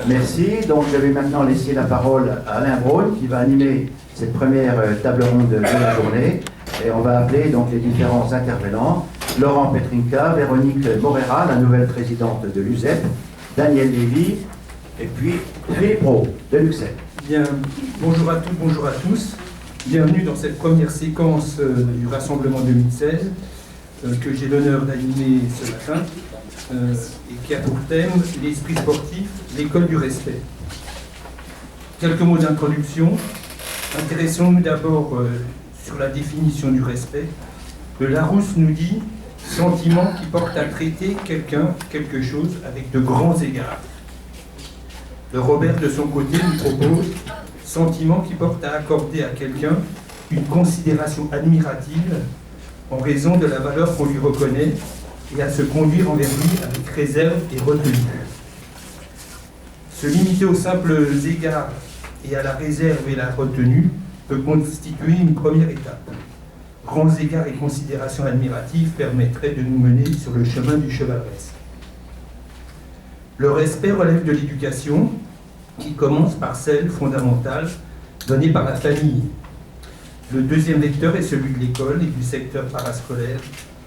Merci. Donc, je vais maintenant laisser la parole à Alain Braun qui va animer cette première table ronde de la journée. Et on va appeler donc les différents intervenants. Laurent Petrinka, Véronique Morera, la nouvelle présidente de l'USEP, Daniel Lévy, et puis Philippe Brault de l'UXEP. Bien, bonjour à toutes, bonjour à tous. Bienvenue dans cette première séquence du Rassemblement 2016 que j'ai l'honneur d'animer ce matin et qui a pour thème l'esprit sportif, l'école du respect. Quelques mots d'introduction. Intéressons-nous d'abord sur la définition du respect. Le Larousse nous dit « sentiment qui porte à traiter quelqu'un, quelque chose avec de grands égards ». Le Robert, de son côté, nous propose « sentiment qui porte à accorder à quelqu'un une considération admirative en raison de la valeur qu'on lui reconnaît et à se conduire envers lui avec réserve et retenue. » Se limiter aux simples égards et à la réserve et la retenue peut constituer une première étape. Grands égards et considérations admiratives permettraient de nous mener sur le chemin du chevaleresque. Le respect relève de l'éducation, qui commence par celle fondamentale donnée par la famille. Le deuxième vecteur est celui de l'école et du secteur parascolaire,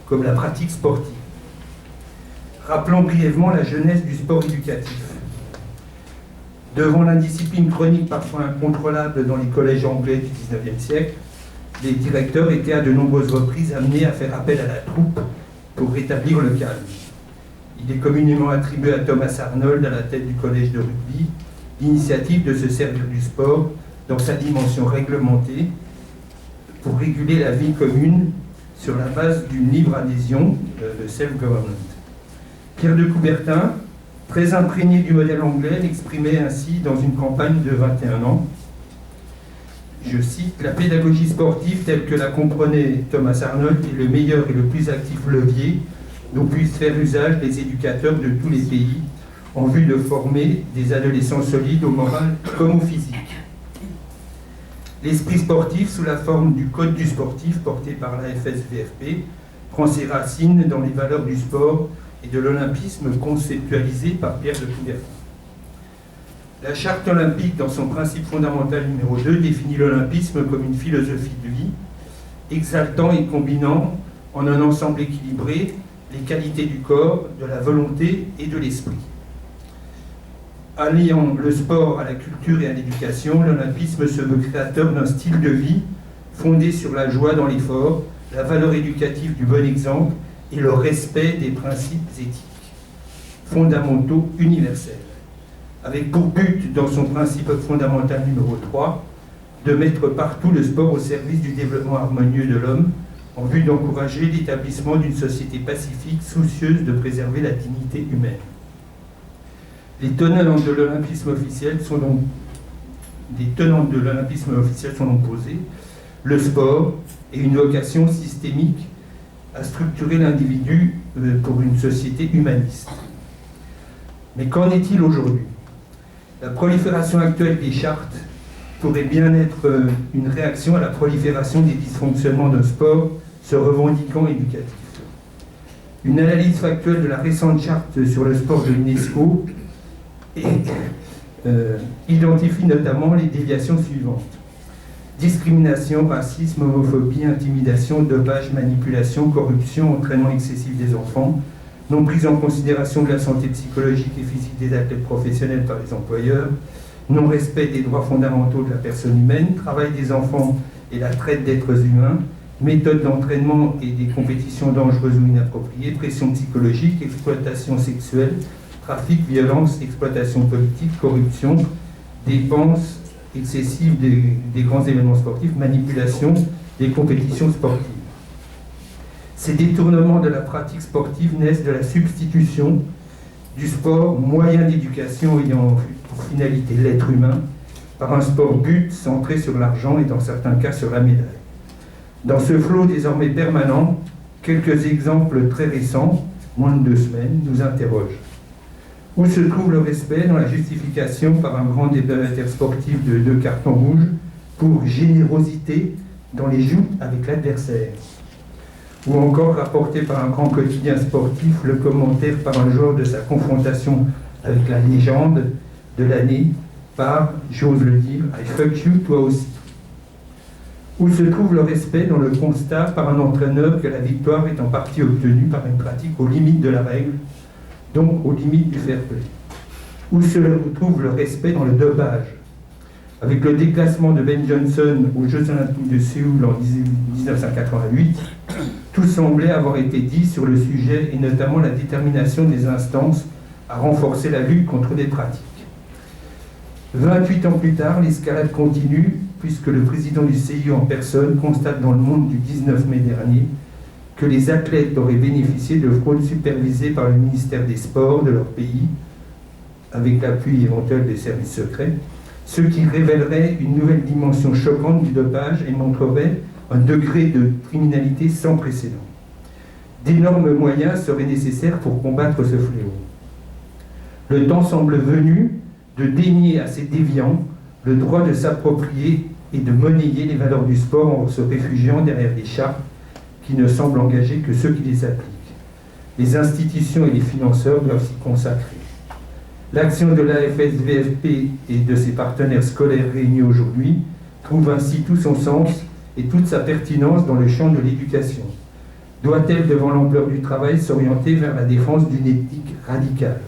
comme la pratique sportive. Rappelons brièvement la jeunesse du sport éducatif. Devant l'indiscipline chronique parfois incontrôlable dans les collèges anglais du XIXe siècle, les directeurs étaient à de nombreuses reprises amenés à faire appel à la troupe pour rétablir le calme. Il est communément attribué à Thomas Arnold, à la tête du collège de rugby, l'initiative de se servir du sport dans sa dimension réglementée pour réguler la vie commune sur la base d'une libre adhésion, le self-government. Pierre de Coubertin, très imprégné du modèle anglais, l'exprimait ainsi dans une campagne de 21 ans. Je cite, « La pédagogie sportive telle que la comprenait Thomas Arnold est le meilleur et le plus actif levier dont puissent faire usage les éducateurs de tous les pays en vue de former des adolescents solides au moral comme au physique. » L'esprit sportif, sous la forme du Code du sportif porté par la FSVFP, prend ses racines dans les valeurs du sport et de l'olympisme conceptualisé par Pierre de Coubertin. La charte olympique, dans son principe fondamental numéro 2, définit l'olympisme comme une philosophie de vie, exaltant et combinant en un ensemble équilibré les qualités du corps, de la volonté et de l'esprit. Alliant le sport à la culture et à l'éducation, l'olympisme se veut créateur d'un style de vie fondé sur la joie dans l'effort, la valeur éducative du bon exemple et le respect des principes éthiques fondamentaux universels, avec pour but, dans son principe fondamental numéro 3, de mettre partout le sport au service du développement harmonieux de l'homme, en vue d'encourager l'établissement d'une société pacifique soucieuse de préserver la dignité humaine. Les tenants de l'olympisme officiel sont donc posés. Le sport est une vocation systémique à structurer l'individu pour une société humaniste. Mais qu'en est-il aujourd'hui ? La prolifération actuelle des chartes pourrait bien être une réaction à la prolifération des dysfonctionnements d'un sport se revendiquant éducatif. Une analyse factuelle de la récente charte sur le sport de l'UNESCO identifie notamment les déviations suivantes. Discrimination, racisme, homophobie, intimidation, dopage, manipulation, corruption, entraînement excessif des enfants, non prise en considération de la santé psychologique et physique des athlètes professionnels par les employeurs, non-respect des droits fondamentaux de la personne humaine, travail des enfants et la traite d'êtres humains, méthodes d'entraînement et des compétitions dangereuses ou inappropriées, pression psychologique, exploitation sexuelle, trafic, violence, exploitation politique, corruption, dépenses excessives des grands événements sportifs, manipulation des compétitions sportives. Ces détournements de la pratique sportive naissent de la substitution du sport, moyen d'éducation ayant pour finalité l'être humain, par un sport but centré sur l'argent et dans certains cas sur la médaille. Dans ce flot désormais permanent, quelques exemples très récents, moins de 2 semaines, nous interrogent. Où se trouve le respect dans la justification par un grand débat intersportif de 2 cartons rouges pour générosité dans les joutes avec l'adversaire? Ou encore rapporté par un grand quotidien sportif le commentaire par un joueur de sa confrontation avec la légende de l'année par, j'ose le dire, I fuck you toi aussi. Où se trouve le respect dans le constat par un entraîneur que la victoire est en partie obtenue par une pratique aux limites de la règle, donc aux limites du fair play? Où se trouve le respect dans le dopage? Avec le déclassement de Ben Johnson aux Jeux Olympiques de Séoul en 1988, tout semblait avoir été dit sur le sujet, et notamment la détermination des instances à renforcer la lutte contre les pratiques. 28 ans plus tard, l'escalade continue, puisque le président du CIO en personne constate dans Le Monde du 19 mai dernier que les athlètes auraient bénéficié de fraudes supervisées par le ministère des Sports de leur pays, avec l'appui éventuel des services secrets, ce qui révélerait une nouvelle dimension choquante du dopage et montrerait un degré de criminalité sans précédent. D'énormes moyens seraient nécessaires pour combattre ce fléau. Le temps semble venu de dénier à ces déviants le droit de s'approprier et de monnayer les valeurs du sport en se réfugiant derrière des chartes qui ne semblent engager que ceux qui les appliquent. Les institutions et les financeurs doivent s'y consacrer. L'action de l'AFSVFP et de ses partenaires scolaires réunis aujourd'hui trouve ainsi tout son sens et toute sa pertinence dans le champ de l'éducation. Doit-elle, devant l'ampleur du travail, s'orienter vers la défense d'une éthique radicale?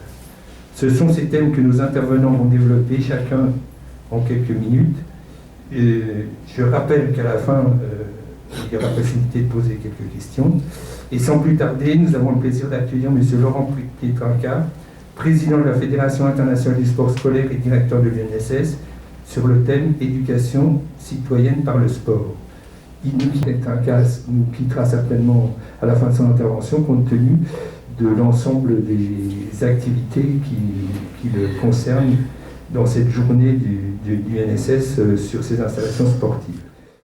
Ce sont ces thèmes que nos intervenants vont développer, chacun en quelques minutes. Je rappelle qu'à la fin, il y aura possibilité de poser quelques questions. Et sans plus tarder, nous avons le plaisir d'accueillir M. Laurent Pietranka, président de la Fédération internationale du sport scolaire et directeur de l'UNSS, sur le thème « Éducation citoyenne par le sport ». Il nous quittera certainement à la fin de son intervention, compte tenu de l'ensemble des activités qui le concernent dans cette journée du UNSS sur ces installations sportives.